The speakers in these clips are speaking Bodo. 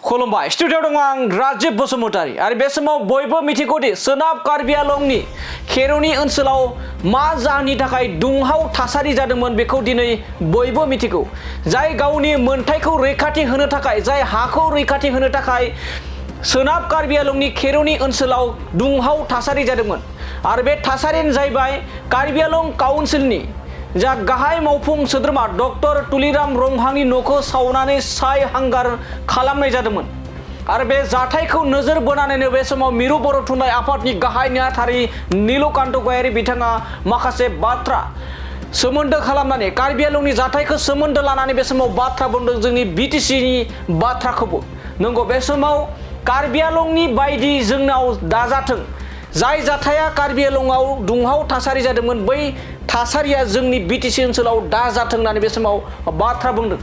खुलुमबाय स्टुडिअ दङ आं राजिब बसुमतारी आरो बे समाव बयबो मिथिगौदि सोनाब कार्बि आंलंनि खेर'नि ओनसोलाव मा जाहोननि थाखाय दुंहाव थासारि जादोंमोन बेखौ दिनै बयबो मिथिगौ। जाय गावनि मोनथायखौ रैखाथि होनो थाखाय जाय हाखौ रैखाथि होनो थाखाय सोनाब कार्बि आंलंनि खेर'नि ओनसोलाव दुंहाव थासारि जादोंमोन आरो बे थासारियानो जाहैबाय कार्बि आंलं काउन्सिलनि जा गाहाय मावफुं सोद्रोमा डक्टर तुलिराम रंहांनि न'खौ सावनानै साय हांगार खालामनाय जादोंमोन आरो बे जाथायखौ नोजोर बोनानैनो बे समाव मिरु बर' थुनलाइ आफादनि गाहाय नेहाथारि नीलकान्त गयारी बिथाङा माखासे बाथ्रा सोमोन्दो खालामनानै कार्बि आंलंनि जाथायखौ सोमोन्दो लानानै बे समाव बाथ्रा बुंदों जोंनि बिटिसिनि बाथ्राखौबो। नंगौ बे समाव कार्बि आंलंनि बायदि जोंनाव दाजाथों जाय जाथाया कार्बि आंलंआव दुंहाव थासारि जादोंमोन बै थासारिया जोंनि बिटिसि ओनसोलाव दाजाथों होननानै बे समाव बाथ्रा बुंदों।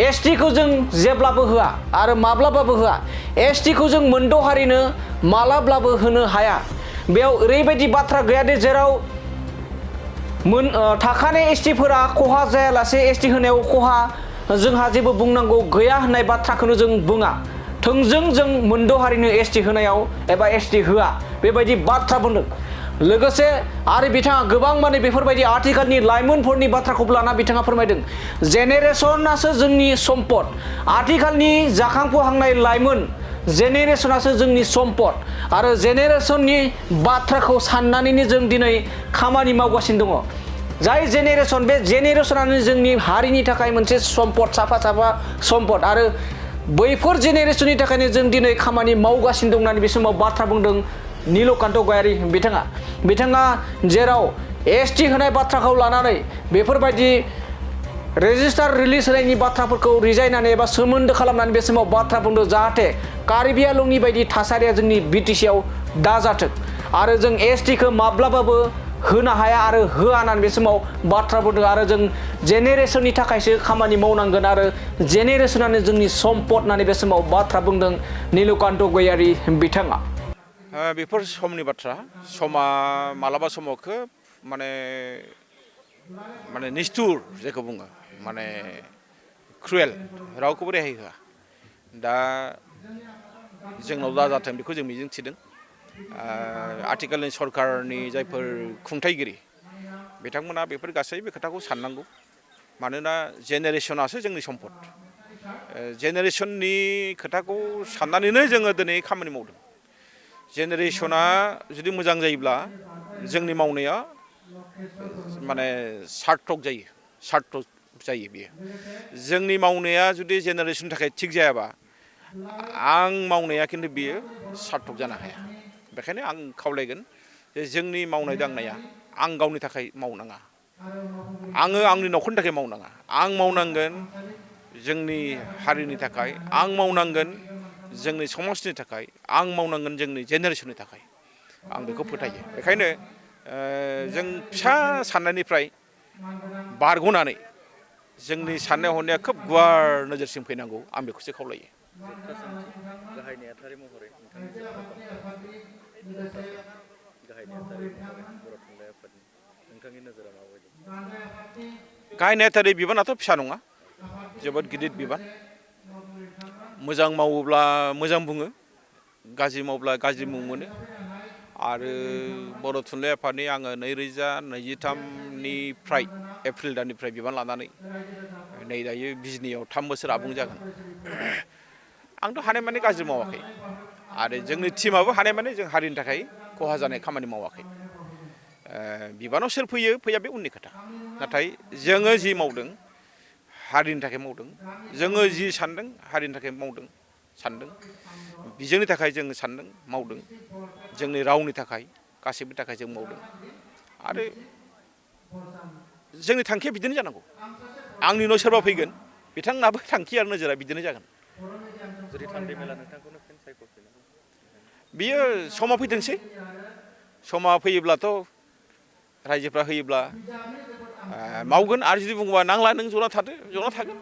एसटिखौ जों जेब्लाबो होआ आरो माब्लाबाबो होआ। एसटिखौ जों मोनद' हारिनो मालाब्लाबो होनो हाया। बेयाव ओरैबायदि बाथ्रा गैयादि जेराव थाखानाय एसटिफोरा खहा जायालासे एसटि होनायाव खहा जोंहा जेबो बुंनांगौ गैया होननाय बाथ्राखौनो जों बुङा। थोंजों जों मोनद' हारिनो एसटि होनायाव एबा एसटि होआ बेबायदि बाथ्रा बुंदों। लोगोसे आरो बिथाङा गोबां माने बेफोरबायदि आथिखालनि लाइमोनफोरनि बाथ्राखौ लाना बिथाङा फोरमायदों जेनेरेसनासो जोंनि सम्पद। आथिखालनि जाखांफुहांनाय लाइमोन जेनेरेसनासो जोंनि सम्पद आरो जेनेरेसननि बाथ्राखौ साननानैनो जों दिनै खामानि मावगासिनो दङ। जाय जेनेरेसन बे जेनेरेसनानो जोंनि हारिनि थाखाय मोनसे सम्पद साफा साफा सम्पद आरो बैफोर जेनेरेसननि थाखायनो जों दिनै खामानि मावगासिनो दं होननानै बे समाव बाथ्रा बुंदों नीलकान्त गयारी बिथाङा जेराव एसटि होनाय बाथ्राखौ लानानै बेफोरबायदि रेजिस्टार रिलिज होनायनि बाथ्राफोरखौ रिजायनानै एबा सोमोन्दो खालामनानै बे समाव बाथ्रा बुंदों जाहाथे कार्बि आंलंनि बायदि थासारिया जोंनि बिटिसिआव दाजाथों आरो जों एसटिखौ माब्लाबाबो होनो हाया आरो होआ होननानै बे समाव बाथ्रा बुंदों आरो जों जेनेरेसननि थाखायसो खामानि मावनांगोन आरो जेनेरेसनानो जोंनि सम्पद होननानै बे समाव बाथ्रा बुंदों नीलकान्त गयारी बिथाङा। बेफोर समनि बाथ्रा समा मालाबा समाव खोब माने निष्ठुर जेखौ बुङो माने क्रुएल रावखौबो रेहाय होआ। दा जोंनाव दाजाथों बेखौ जों मिजिंथिदों। आथिखालनि सरकारनि जायफोर खुंथायगिरि बिथांमोना बेफोर गासैबो खोथाखौ साननांगौ। मानोना जेनेरेसनासो जोंनि सम्पद। जेनेरेसननि खोथाखौ साननानैनो जोङो दिनै खामानि मावदों। जेनेरेसना जुदि मोजां जायोब्ला जोंनि मावनाया माने सार्थक जायो बेयो। जोंनि मावनाया जुदि जेनेरेसननि थाखाय थिग जायाबा आं मावनाया खिन्थु बियो सार्थक जानो हाया। बेखायनो आं खावलायगोन जे जोंनि मावनाय दांनाया आं गावनि थाखाय मावनाङा। आङो आंनि न'खरनि थाखाय मावनाङा। आं मावनांगोन जोंनि हारिनि थाखाय, आं मावनांगोन जोंनि समाजनि थाखाय, आं मावनांगोन जोंनि जेनेरेसननि थाखाय। आं बेखौ फोथायो। बेखायनो जों फिसा साननायनिफ्राय बारग'नानै जोंनि साननाय हनाया खोब गुवार नोजोरसिम फैनांगौ आं बेखौसो खावलायो। गाहाय नेहाथारि महरै नोंथांनि गाहाय नेहाथारि महरै बर' थुनलाइ आफादनि नोंथांनि नोजोरा माबायदि? गाहाय नेहाथारि बिबानाथ' फिसा नङा, जोबोद गिदिर बिबान। मोजां मावोब्ला मोजां बुङो, गाज्रि मावब्ला गाज्रि मुं मोनो। आरो बर' थुनलाइ आफादनि आङो 2023निफ्राय एप्रिल दाननिफ्राय बिबान लानानै नै दायो बिजनियाव 3 बोसोर आबुं जागोन। आंथ' हानायमानि गाज्रि मावाखै आरो जोंनि टिमाबो हानायमानि जों हारिनि थाखाय खहा जानाय खामानि मावाखै। बिबानाव सोर फैयो फैया बे उननि खोथा। नाथाय जोङो जि मावदों हारिनि थाखाय मावदों, जोङो जि सानदों हारिनि थाखाय मावदों सानदों, बिजोंनि थाखाय जों सानदों मावदों, जोंनि रावनि थाखाय गासैबो थाखाय जों मावदों आरो जोंनि थांखिया बिदिनो जानांगौ। आंनि उनाव सोरबा फैगोन बिथांनाबो थांखि आरो नोजोरा बिदिनो जागोन। जुदि थान्दैमेला नोंथांखौनो फिन सायख'फिनो बियो समा फैथोंसै। समा फैयोब्लाथ' रायजोफ्रा होयोब्ला मावगोन आरो जुदि बुङोबा नांला नों जना थादो, जना थागोन।